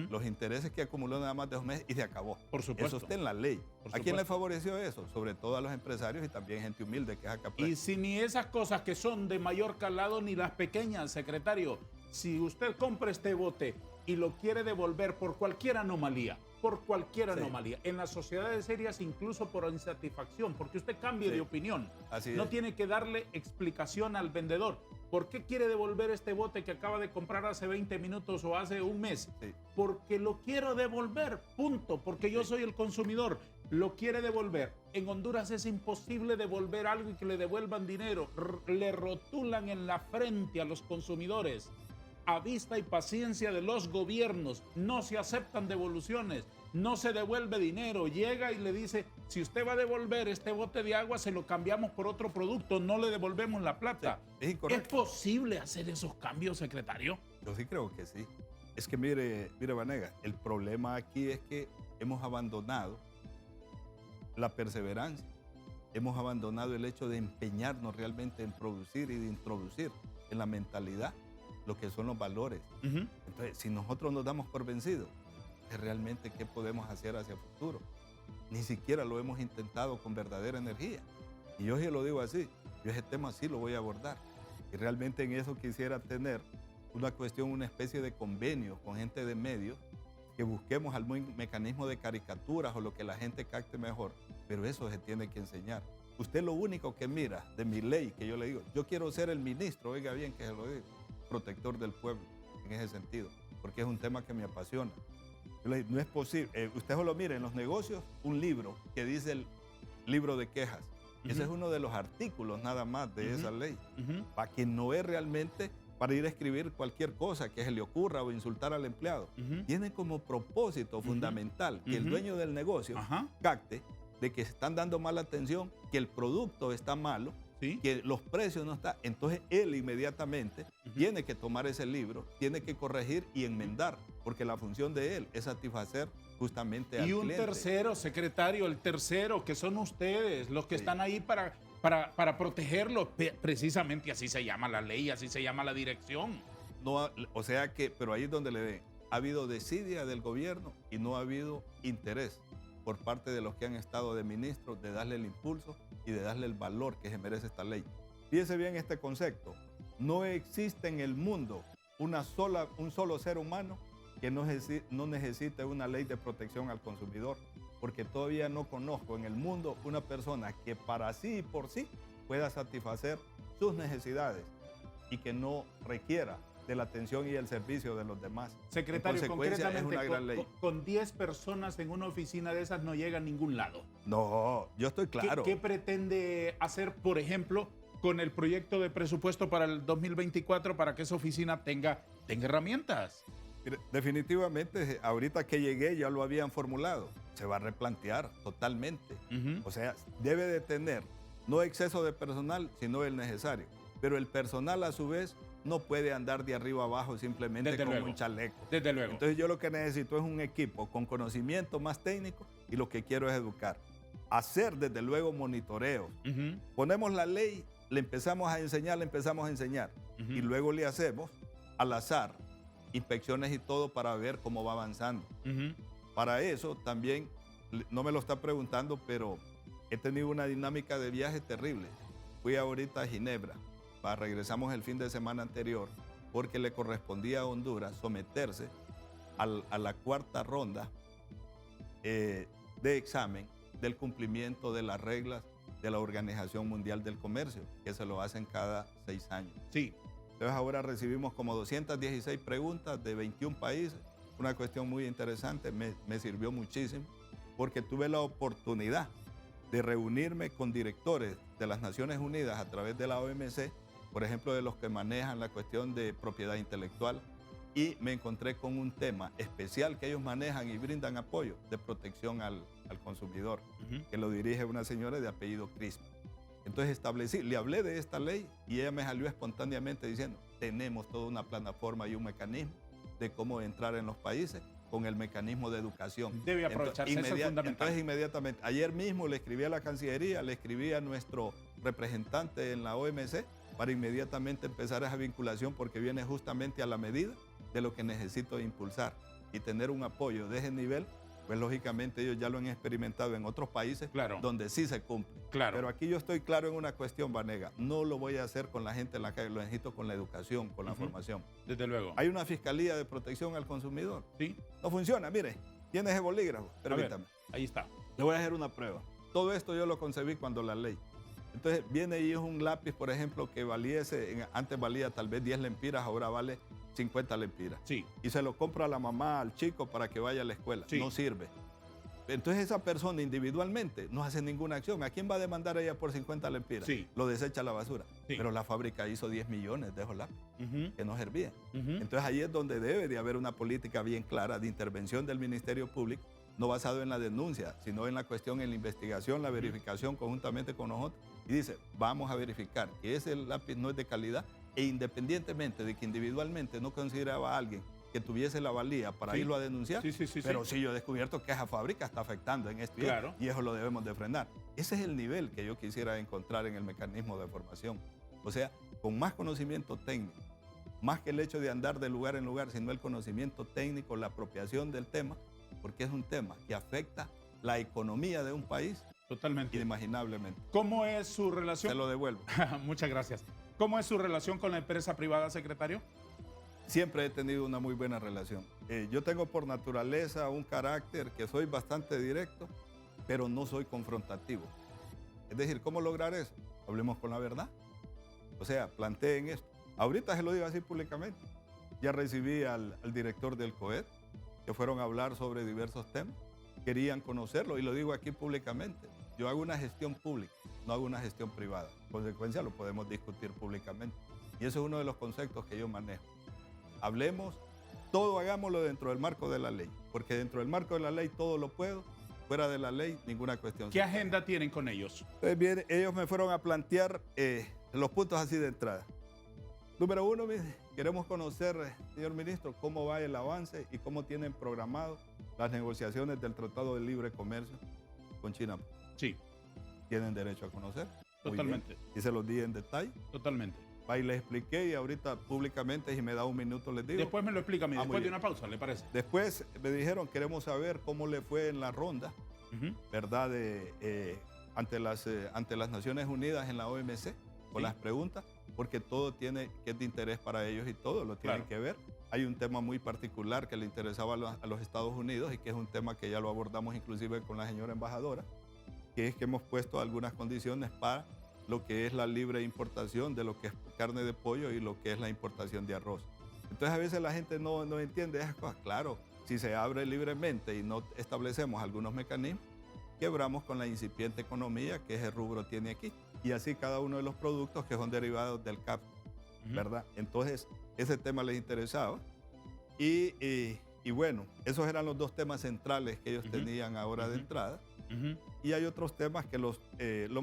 Los intereses que acumuló nada más de 2 meses y se acabó. Por supuesto. Eso está en la ley. Por ¿A quién le supuesto. favoreció eso? Sobre todo a los empresarios y también gente humilde que es acá. Y si ni esas cosas que son de mayor calado ni las pequeñas, secretario, si usted compra este bote y lo quiere devolver por cualquier anomalía, en las sociedades serias incluso por insatisfacción, porque usted cambie de opinión, no tiene que darle explicación al vendedor. ¿Por qué quiere devolver este bote que acaba de comprar hace 20 minutos o hace un mes? Porque lo quiero devolver, punto, porque yo soy el consumidor. Lo quiere devolver. En Honduras es imposible devolver algo y que le devuelvan dinero. Le rotulan en la frente a los consumidores. A vista y paciencia de los gobiernos, no se aceptan devoluciones, no se devuelve dinero. Llega y le dice, si usted va a devolver este bote de agua, se lo cambiamos por otro producto, no le devolvemos la plata. Es incorrecto. ¿Es posible hacer esos cambios, secretario? Yo sí creo que sí. Es que mire Vanegas, el problema aquí es que hemos abandonado la perseverancia, hemos abandonado el hecho de empeñarnos realmente en producir y de introducir en la mentalidad lo que son los valores. Entonces, si nosotros nos damos por vencidos, realmente qué podemos hacer hacia el futuro. Ni siquiera lo hemos intentado con verdadera energía. Y yo sí lo digo así, yo ese tema sí lo voy a abordar. Y realmente en eso quisiera tener una especie de convenio con gente de medios, que busquemos algún mecanismo de caricaturas o lo que la gente capte mejor. Pero eso se tiene que enseñar. Usted lo único que mira de mi ley, que yo le digo, yo quiero ser el ministro, oiga bien que se lo digo, protector del pueblo, en ese sentido, porque es un tema que me apasiona. No es posible, usted solo mire en los negocios un libro que dice el libro de quejas. Ese es uno de los artículos nada más de esa ley, para que no es realmente para ir a escribir cualquier cosa que se le ocurra o insultar al empleado. Tiene como propósito fundamental que el dueño del negocio capte de que se están dando mala atención, que el producto está malo, que los precios no están. Entonces él inmediatamente tiene que tomar ese libro, tiene que corregir y enmendar, porque la función de él es satisfacer justamente al cliente. Y un tercero, secretario, el tercero, que son ustedes, los que están ahí para protegerlo. Precisamente así se llama la ley, así se llama la dirección. No, o sea que, pero ahí es donde le ven. Ha habido desidia del gobierno y no ha habido interés por parte de los que han estado de ministros de darle el impulso y de darle el valor que se merece esta ley. Fíjese bien este concepto. No existe en el mundo un solo ser humano que no necesite una ley de protección al consumidor, porque todavía no conozco en el mundo una persona que para sí y por sí pueda satisfacer sus necesidades y que no requiera de la atención y el servicio de los demás. Secretario, en consecuencia, concretamente, es una gran ley. con 10 personas en una oficina de esas no llega a ningún lado. No, yo estoy claro. ¿Qué pretende hacer, por ejemplo, con el proyecto de presupuesto para el 2024 para que esa oficina tenga herramientas? Mire, definitivamente, ahorita que llegué ya lo habían formulado. Se va a replantear totalmente. O sea, debe de tener no exceso de personal, sino el necesario. Pero el personal, a su vez, no puede andar de arriba abajo simplemente con un chaleco. Desde luego. Entonces yo lo que necesito es un equipo con conocimiento más técnico y lo que quiero es educar. Hacer, desde luego, monitoreo. Ponemos la ley, le empezamos a enseñar. Y luego le hacemos al azar inspecciones y todo para ver cómo va avanzando. Para eso también, no me lo está preguntando, pero he tenido una dinámica de viaje terrible. Fui ahorita a Ginebra, regresamos el fin de semana anterior, porque le correspondía a Honduras someterse a la cuarta ronda de examen del cumplimiento de las reglas de la Organización Mundial del Comercio, que se lo hacen cada 6 años. Sí. Entonces ahora recibimos como 216 preguntas de 21 países, una cuestión muy interesante, me sirvió muchísimo, porque tuve la oportunidad de reunirme con directores de las Naciones Unidas a través de la OMC, por ejemplo, de los que manejan la cuestión de propiedad intelectual, y me encontré con un tema especial que ellos manejan y brindan apoyo de protección al consumidor, que lo dirige una señora de apellido Crispa. Entonces le hablé de esta ley y ella me salió espontáneamente diciendo, tenemos toda una plataforma y un mecanismo de cómo entrar en los países con el mecanismo de educación. Debe aprovecharse, eso es fundamental. Entonces inmediatamente, ayer mismo le escribí a la Cancillería, le escribí a nuestro representante en la OMC para inmediatamente empezar esa vinculación porque viene justamente a la medida de lo que necesito impulsar y tener un apoyo de ese nivel. Pues lógicamente ellos ya lo han experimentado en otros países donde sí se cumple. Pero aquí yo estoy claro en una cuestión, Vanega. No lo voy a hacer con la gente en la calle, lo necesito con la educación, con la formación. Desde luego. Hay una Fiscalía de Protección al Consumidor. Sí. No funciona, mire, tiene ese bolígrafo, permítame. Ahí está. Le voy a hacer una prueba. Todo esto yo lo concebí cuando la ley. Entonces viene ahí un lápiz, por ejemplo, que antes valía tal vez 10 lempiras, ahora vale 50 lempiras. Sí. Y se lo compra a la mamá, al chico, para que vaya a la escuela. Sí. No sirve. Entonces esa persona individualmente no hace ninguna acción. ¿A quién va a demandar ella por 50 lempiras? Sí. Lo desecha a la basura. Sí. Pero la fábrica hizo 10 millones de esos lápices que no servían. Entonces ahí es donde debe de haber una política bien clara de intervención del Ministerio Público, no basado en la denuncia, sino en la cuestión, en la investigación, la verificación conjuntamente con nosotros. Y dice, vamos a verificar que ese lápiz no es de calidad e independientemente de que individualmente no consideraba a alguien que tuviese la valía para irlo a denunciar, pero sí yo he descubierto que esa fábrica está afectando en esto y eso lo debemos de frenar. Ese es el nivel que yo quisiera encontrar en el mecanismo de formación. O sea, con más conocimiento técnico, más que el hecho de andar de lugar en lugar, sino el conocimiento técnico, la apropiación del tema, porque es un tema que afecta la economía de un país. Totalmente. Inimaginablemente. ¿Cómo es su relación? Se lo devuelvo. Muchas gracias. ¿Cómo es su relación con la empresa privada, secretario? Siempre he tenido una muy buena relación. Yo tengo por naturaleza un carácter que soy bastante directo, pero no soy confrontativo. Es decir, ¿cómo lograr eso? Hablemos con la verdad. O sea, planteen esto. Ahorita se lo digo así públicamente. Ya recibí al director del COED, que fueron a hablar sobre diversos temas. Querían conocerlo y lo digo aquí públicamente. Yo hago una gestión pública, no hago una gestión privada. En consecuencia, lo podemos discutir públicamente. Y eso es uno de los conceptos que yo manejo. Hablemos, todo hagámoslo dentro del marco de la ley, porque dentro del marco de la ley todo lo puedo, fuera de la ley ninguna cuestión. ¿Qué agenda tienen con ellos? Pues bien, ellos me fueron a plantear los puntos así de entrada. Número uno, queremos conocer, señor ministro, cómo va el avance y cómo tienen programado las negociaciones del Tratado de Libre Comercio con China. Sí. Tienen derecho a conocer. Totalmente. Y se los di en detalle. Totalmente. Ahí les expliqué y ahorita públicamente, si me da un minuto, les digo. Después me lo explica a mí, después de una pausa, ¿le parece? Después me dijeron, queremos saber cómo le fue en la ronda, ¿verdad? Ante las Naciones Unidas en la OMC, con las preguntas, porque todo tiene que es de interés para ellos y todo lo tienen que ver. Hay un tema muy particular que le interesaba a los Estados Unidos y que es un tema que ya lo abordamos inclusive con la señora embajadora, que es que hemos puesto algunas condiciones para lo que es la libre importación de lo que es carne de pollo y lo que es la importación de arroz. Entonces a veces la gente no entiende esas cosas. Claro, si se abre libremente y no establecemos algunos mecanismos, quebramos con la incipiente economía que ese rubro tiene aquí. Y así cada uno de los productos que son derivados del CAP, ¿verdad? Entonces ese tema les interesaba. Y bueno, esos eran los dos temas centrales que ellos tenían ahora de entrada. Y hay otros temas que los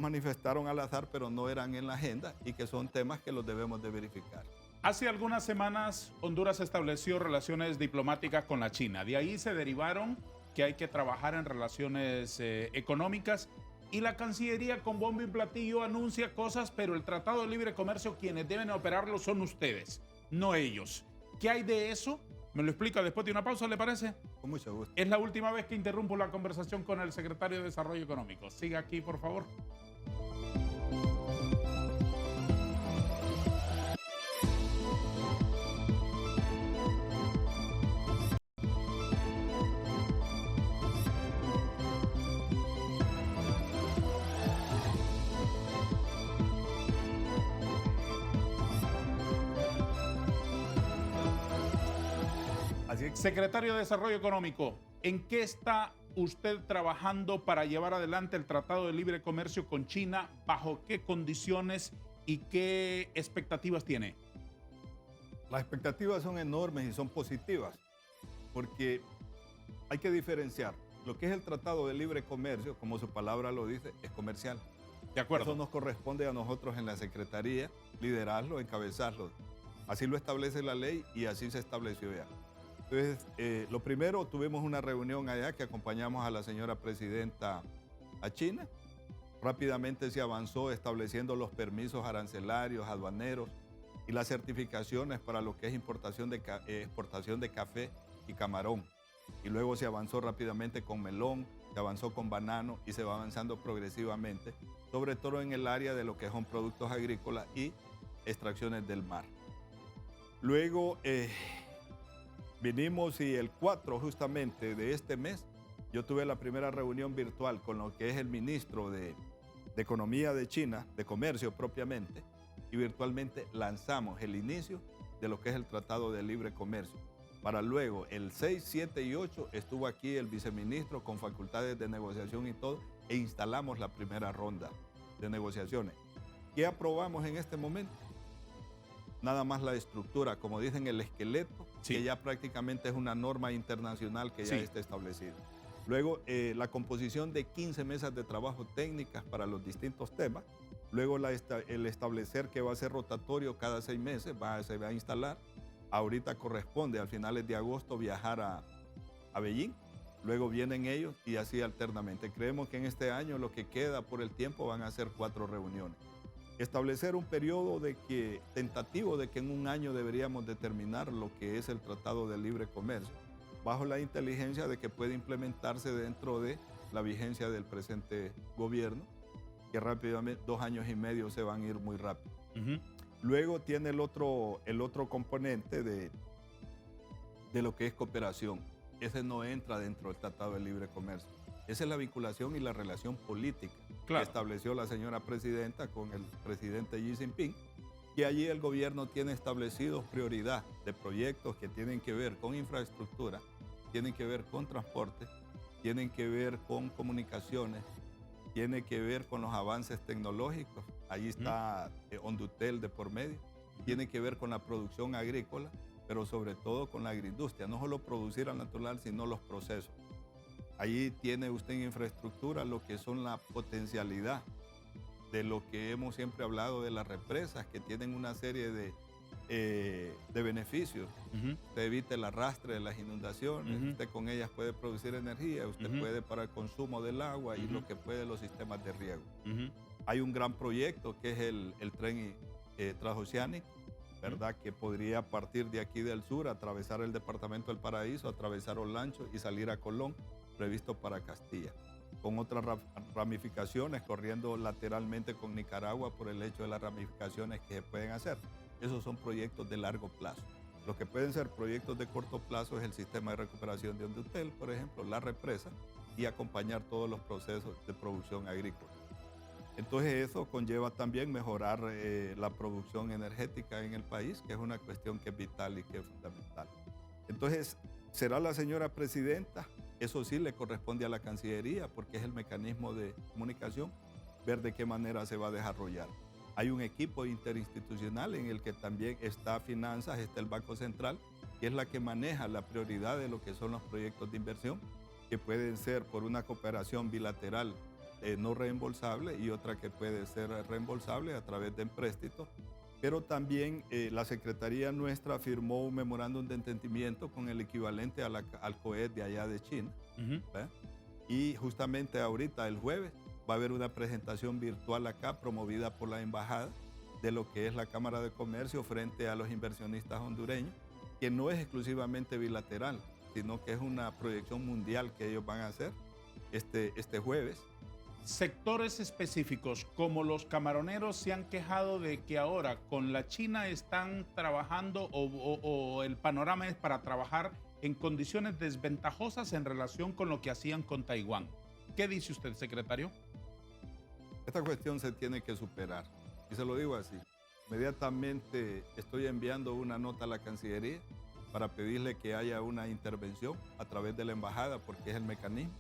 manifestaron al azar, pero no eran en la agenda y que son temas que los debemos de verificar. Hace algunas semanas Honduras estableció relaciones diplomáticas con la China. De ahí se derivaron que hay que trabajar en relaciones económicas y la Cancillería con bombo y platillo anuncia cosas, pero el Tratado de Libre Comercio quienes deben operarlo son ustedes, no ellos. ¿Qué hay de eso? Me lo explica después de una pausa, ¿le parece? Con mucho gusto. Es la última vez que interrumpo la conversación con el secretario de Desarrollo Económico. Siga aquí, por favor. Secretario de Desarrollo Económico, ¿en qué está usted trabajando para llevar adelante el Tratado de Libre Comercio con China? ¿Bajo qué condiciones y qué expectativas tiene? Las expectativas son enormes y son positivas, porque hay que diferenciar. Lo que es el Tratado de Libre Comercio, como su palabra lo dice, es comercial. De acuerdo. Eso nos corresponde a nosotros en la Secretaría, liderarlo, encabezarlo. Así lo establece la ley y así se estableció ya. Entonces, lo primero, tuvimos una reunión allá que acompañamos a la señora presidenta a China. Rápidamente se avanzó estableciendo los permisos arancelarios, aduaneros y las certificaciones para lo que es exportación de café y camarón. Y luego se avanzó rápidamente con melón, se avanzó con banano y se va avanzando progresivamente, sobre todo en el área de lo que son productos agrícolas y extracciones del mar. Luego, vinimos y el 4 justamente de este mes, yo tuve la primera reunión virtual con lo que es el ministro de Economía de China, de Comercio propiamente, y virtualmente lanzamos el inicio de lo que es el Tratado de Libre Comercio. Para luego, el 6, 7 y 8, estuvo aquí el viceministro con facultades de negociación y todo, e instalamos la primera ronda de negociaciones. ¿Qué aprobamos en este momento? Nada más la estructura, como dicen, el esqueleto, sí, que ya prácticamente es una norma internacional que ya está establecida. Luego, la composición de 15 mesas de trabajo técnicas para los distintos temas. Luego, el establecer que va a ser rotatorio cada 6 meses, se va a instalar. Ahorita corresponde, al finales de agosto, viajar a Beijing. Luego vienen ellos y así alternamente. Creemos que en este año lo que queda por el tiempo van a ser 4 reuniones. Establecer un periodo tentativo de que en un año deberíamos determinar lo que es el Tratado de Libre Comercio, bajo la inteligencia de que puede implementarse dentro de la vigencia del presente gobierno, que rápidamente 2 años y medio se van a ir muy rápido. Luego tiene el otro componente de lo que es cooperación. Ese no entra dentro del Tratado de Libre Comercio. Esa es la vinculación y la relación política que estableció la señora presidenta con el presidente Xi Jinping, que allí el gobierno tiene establecidos prioridad de proyectos que tienen que ver con infraestructura, tienen que ver con transporte, tienen que ver con comunicaciones, tiene que ver con los avances tecnológicos. Allí está Hondutel de por medio. Tiene que ver con la producción agrícola, pero sobre todo con la agroindustria. No solo producir al natural, sino los procesos. Allí tiene usted en infraestructura lo que son la potencialidad de lo que hemos siempre hablado de las represas, que tienen una serie de beneficios. Usted evita el arrastre de las inundaciones, usted con ellas puede producir energía, usted puede para el consumo del agua y lo que puede los sistemas de riego. Hay un gran proyecto que es el tren transoceánico, ¿verdad? Que podría partir de aquí del sur, atravesar el departamento del Paraíso, atravesar Olancho y salir a Colón, previsto para Castilla, con otras ramificaciones corriendo lateralmente con Nicaragua por el hecho de las ramificaciones que se pueden hacer. Esos son proyectos de largo plazo. Lo que pueden ser proyectos de corto plazo es el sistema de recuperación de Hondutel, por ejemplo, la represa, y acompañar todos los procesos de producción agrícola. Entonces eso conlleva también mejorar la producción energética en el país, que es una cuestión que es vital y que es fundamental. Entonces, ¿será la señora presidenta? Eso sí le corresponde a la Cancillería, porque es el mecanismo de comunicación, ver de qué manera se va a desarrollar. Hay un equipo interinstitucional en el que también está Finanzas, está el Banco Central, que es la que maneja la prioridad de lo que son los proyectos de inversión, que pueden ser por una cooperación bilateral no reembolsable y otra que puede ser reembolsable a través de empréstitos. Pero también la Secretaría nuestra firmó un memorándum de entendimiento con el equivalente al COED de allá de China. Y justamente ahorita, el jueves, va a haber una presentación virtual acá promovida por la Embajada de lo que es la Cámara de Comercio frente a los inversionistas hondureños, que no es exclusivamente bilateral, sino que es una proyección mundial que ellos van a hacer este jueves. Sectores específicos como los camaroneros se han quejado de que ahora con la China están trabajando o el panorama es para trabajar en condiciones desventajosas en relación con lo que hacían con Taiwán. ¿Qué dice usted, secretario? Esta cuestión se tiene que superar y se lo digo así. Inmediatamente estoy enviando una nota a la Cancillería para pedirle que haya una intervención a través de la embajada porque es el mecanismo.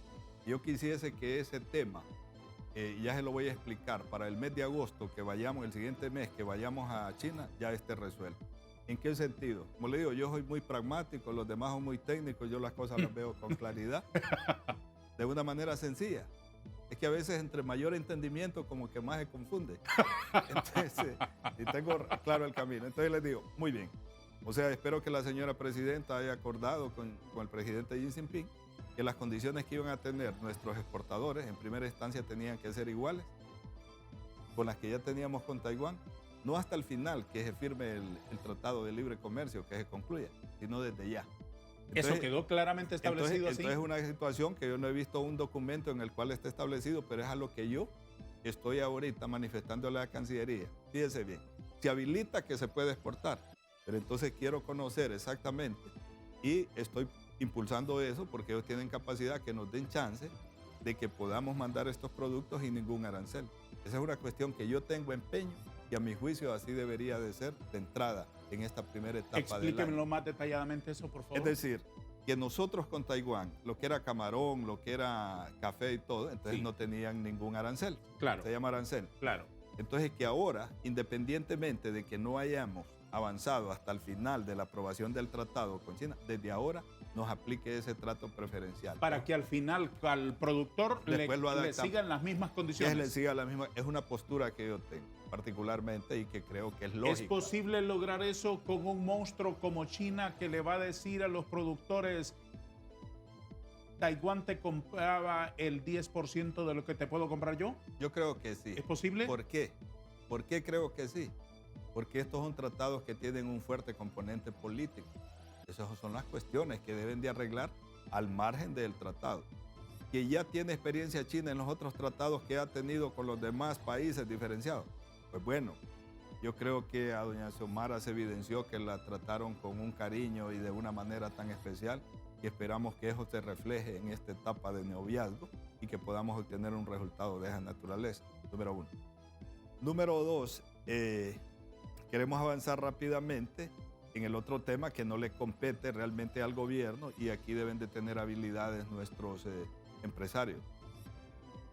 Yo quisiese que ese tema, ya se lo voy a explicar, para el mes de agosto que vayamos, el siguiente mes que vayamos a China, ya esté resuelto. ¿En qué sentido? Como le digo, yo soy muy pragmático, los demás son muy técnicos, yo las cosas las veo con claridad, de una manera sencilla. Es que a veces entre mayor entendimiento como que más se confunde. Entonces, y tengo claro el camino. Entonces les digo, muy bien. O sea, espero que la señora presidenta haya acordado con el presidente Xi Jinping que las condiciones que iban a tener nuestros exportadores en primera instancia tenían que ser iguales con las que ya teníamos con Taiwán, no hasta el final que se firme el Tratado de Libre Comercio, que se concluya, sino desde ya. Entonces, eso quedó claramente establecido así. Entonces es una situación que yo no he visto un documento en el cual esté establecido, pero es a lo que yo estoy ahorita manifestándole a la Cancillería. Fíjese bien, se habilita que se puede exportar, pero entonces quiero conocer exactamente y estoy impulsando eso porque ellos tienen capacidad que nos den chance de que podamos mandar estos productos sin ningún arancel. Esa es una cuestión que yo tengo empeño y a mi juicio así debería de ser de entrada en esta primera etapa del año. Explíquemelo más detalladamente eso, por favor. Es decir, que nosotros con Taiwán, lo que era camarón, lo que era café y todo, entonces sí, no tenían ningún arancel. Claro. Se llama arancel. Claro. Entonces que ahora, independientemente de que no hayamos avanzado hasta el final de la aprobación del tratado con China, desde ahora nos aplique ese trato preferencial. Para que al final al productor le sigan las mismas condiciones. Que le siga la misma, es una postura que yo tengo particularmente y que creo que es lógica. ¿Es posible lograr eso con un monstruo como China que le va a decir a los productores, Taiwán te compraba el 10% de lo que te puedo comprar yo? Yo creo que sí. ¿Es posible? ¿Por qué? ¿Por qué creo que sí? Porque estos son tratados que tienen un fuerte componente político. Esas son las cuestiones que deben de arreglar al margen del tratado. Que ya tiene experiencia China en los otros tratados que ha tenido con los demás países diferenciados. Pues bueno, yo creo que a doña Xiomara se evidenció que la trataron con un cariño y de una manera tan especial y esperamos que eso se refleje en esta etapa de noviazgo y que podamos obtener un resultado de esa naturaleza, número uno. Número dos, queremos avanzar rápidamente en el otro tema que no le compete realmente al gobierno y aquí deben de tener habilidades nuestros empresarios.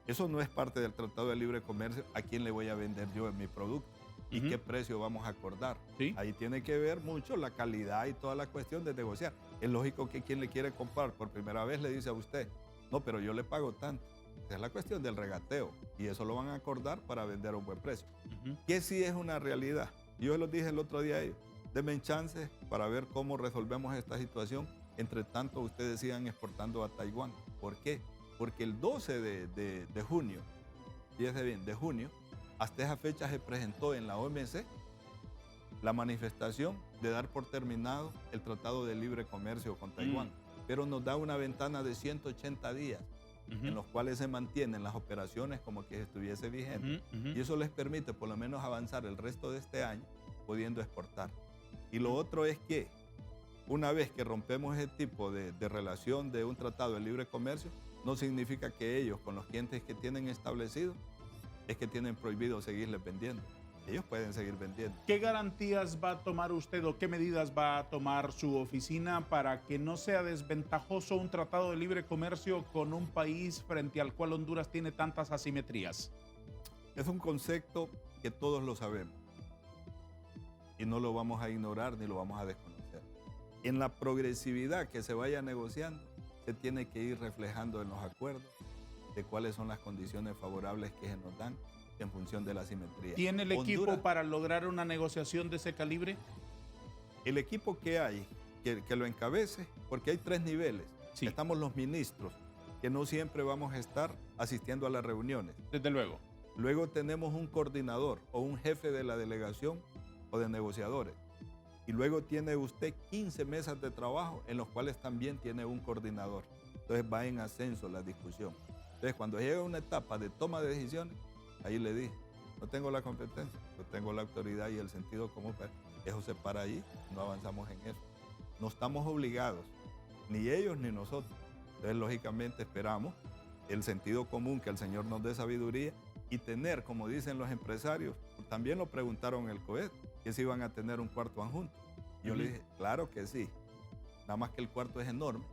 Eso no es parte del Tratado de Libre Comercio, a quién le voy a vender yo mi producto y qué precio vamos a acordar. ¿Sí? Ahí tiene que ver mucho la calidad y toda la cuestión de negociar. Es lógico que quien le quiere comprar por primera vez le dice a usted, no, pero yo le pago tanto. Esa es la cuestión del regateo y eso lo van a acordar para vender a un buen precio. Que sí es una realidad. Yo les dije el otro día a ellos, denme chance para ver cómo resolvemos esta situación. Entre tanto, ustedes sigan exportando a Taiwán. ¿Por qué? Porque el 12 de junio, fíjese bien, de junio, hasta esa fecha se presentó en la OMC la manifestación de dar por terminado el Tratado de Libre Comercio con Taiwán. Pero nos da una ventana de 180 días en los cuales se mantienen las operaciones como que estuviese vigente. Y eso les permite por lo menos avanzar el resto de este año pudiendo exportar. Y lo otro es que una vez que rompemos ese tipo de relación de un tratado de libre comercio, no significa que ellos con los clientes que tienen establecidos es que tienen prohibido seguirles vendiendo. Ellos pueden seguir vendiendo. ¿Qué garantías va a tomar usted o qué medidas va a tomar su oficina para que no sea desventajoso un tratado de libre comercio con un país frente al cual Honduras tiene tantas asimetrías? Es un concepto que todos lo sabemos y no lo vamos a ignorar ni lo vamos a desconocer. En la progresividad que se vaya negociando, se tiene que ir reflejando en los acuerdos de cuáles son las condiciones favorables que se nos dan en función de la asimetría. ¿Tiene el Honduras, equipo para lograr una negociación de ese calibre? el equipo que hay, que lo encabece, porque hay 3 niveles. Sí. Estamos los ministros, que no siempre vamos a estar asistiendo a las reuniones. Desde luego. Luego tenemos un coordinador o un jefe de la delegación o de negociadores. Y luego tiene usted 15 mesas de trabajo en los cuales también tiene un coordinador. Entonces va en ascenso la discusión. Entonces cuando llega una etapa de toma de decisiones, ahí le dije, no tengo la competencia, no tengo la autoridad y el sentido común. Eso se para ahí, no avanzamos en eso. No estamos obligados, ni ellos ni nosotros. Entonces lógicamente esperamos el sentido común, que el Señor nos dé sabiduría y tener, como dicen los empresarios, también lo preguntaron en el COED, que si iban a tener un cuarto adjunto. Yo le dije, claro que sí, nada más que el cuarto es enorme,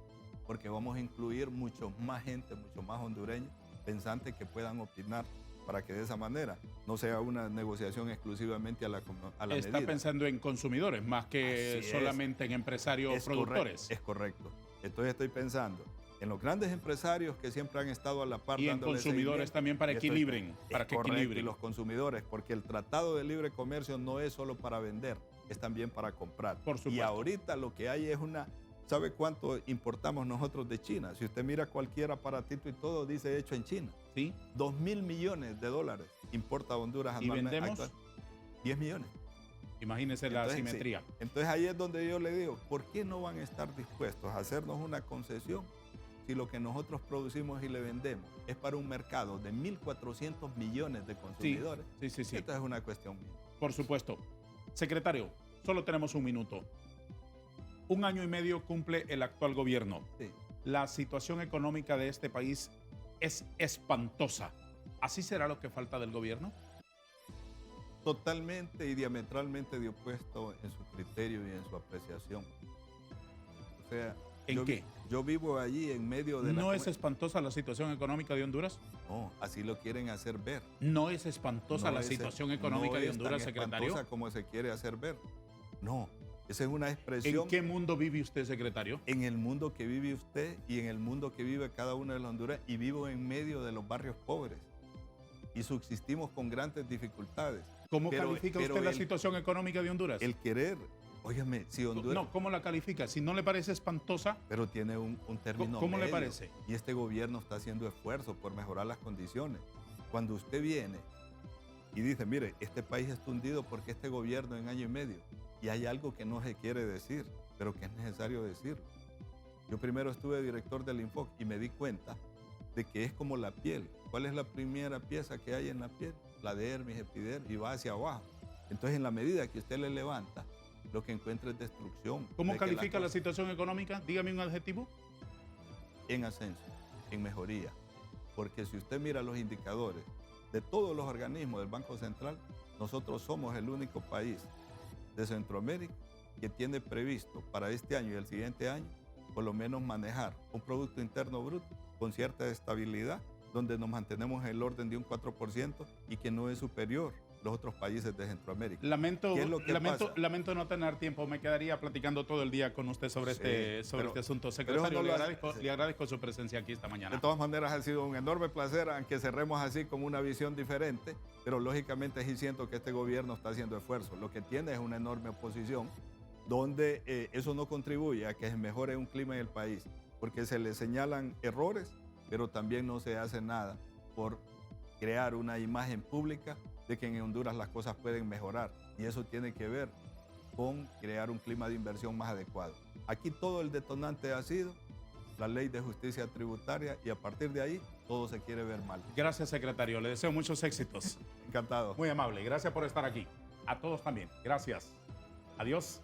porque vamos a incluir mucho más gente, mucho más hondureños, pensantes que puedan opinar, para que de esa manera no sea una negociación exclusivamente a la Está medida. pensando en consumidores más que solamente en empresarios productores. Es correcto. Entonces estoy pensando en los grandes empresarios que siempre han estado a la par. Y en consumidores también para que equilibren. Y los consumidores, porque el Tratado de Libre Comercio no es solo para vender, es también para comprar. Por supuesto. Y ahorita lo que hay es una... ¿Sabe cuánto importamos nosotros de China? Si usted mira cualquier aparatito y todo, dice hecho en China. ¿Sí? 2.000 millones de dólares importa Honduras ¿Y anualmente. vendemos? 10 millones. Imagínese la Entonces, asimetría. sí. Entonces ahí es donde yo le digo, ¿por qué no van a estar dispuestos a hacernos una concesión si lo que nosotros producimos y le vendemos es para un mercado de 1.400 millones de consumidores? Sí. Esta es una cuestión mía. Por supuesto. Secretario, solo tenemos un minuto. 1 año y medio cumple el actual gobierno. Sí. La situación económica de este país es espantosa. ¿Así será lo que falta del gobierno? Totalmente y diametralmente de opuesto en su criterio y en su apreciación. O sea, ¿En qué? Yo vivo allí en medio de ¿No es espantosa la situación económica de Honduras? No, así lo quieren hacer ver. ¿No es espantosa la situación económica de Honduras, secretario? No secretario? es tan espantosa como se quiere hacer ver. No, esa es una expresión. ¿En qué mundo vive usted, secretario? En el mundo que vive usted y en el mundo que vive cada uno de los hondureños. Y vivo en medio de los barrios pobres. Y subsistimos con grandes dificultades. ¿Cómo califica usted la situación económica de Honduras? El querer, óigame, si Honduras... No, ¿cómo la califica? Si no le parece espantosa... Pero tiene un término ¿Cómo medio. le parece? Y este gobierno está haciendo esfuerzos por mejorar las condiciones. Cuando usted viene y dice, mire, este país está hundido porque este gobierno en año y medio, y hay algo que no se quiere decir, pero que es necesario decirlo. Yo primero estuve director del Infoc y me di cuenta de que es como la piel. ¿Cuál es la primera pieza que hay en la piel? La dermis, epidermis, y va hacia abajo. Entonces, en la medida que usted le levanta, lo que encuentra es destrucción. ¿Cómo califica la situación económica? Dígame un adjetivo. En ascenso, en mejoría. Porque si usted mira los indicadores de todos los organismos del Banco Central, nosotros somos el único país de Centroamérica que tiene previsto para este año y el siguiente año, por lo menos manejar un Producto Interno Bruto con cierta estabilidad, donde nos mantenemos en el orden de un 4% y que no es superior a los otros países de Centroamérica. Lamento no tener tiempo, me quedaría platicando todo el día con usted sobre este asunto. Secretario, le agradezco su presencia aquí esta mañana. De todas maneras, ha sido un enorme placer, aunque cerremos así con una visión diferente, pero lógicamente sí siento que este gobierno está haciendo esfuerzos. Lo que tiene es una enorme oposición, donde eso no contribuye a que se mejore un clima en el país, porque se le señalan errores, pero también no se hace nada por crear una imagen pública de que en Honduras las cosas pueden mejorar. Y eso tiene que ver con crear un clima de inversión más adecuado. Aquí todo el detonante ha sido la ley de justicia tributaria y a partir de ahí todo se quiere ver mal. Gracias, secretario. Le deseo muchos éxitos. Encantado. Muy amable. Gracias por estar aquí. A todos también. Gracias. Adiós.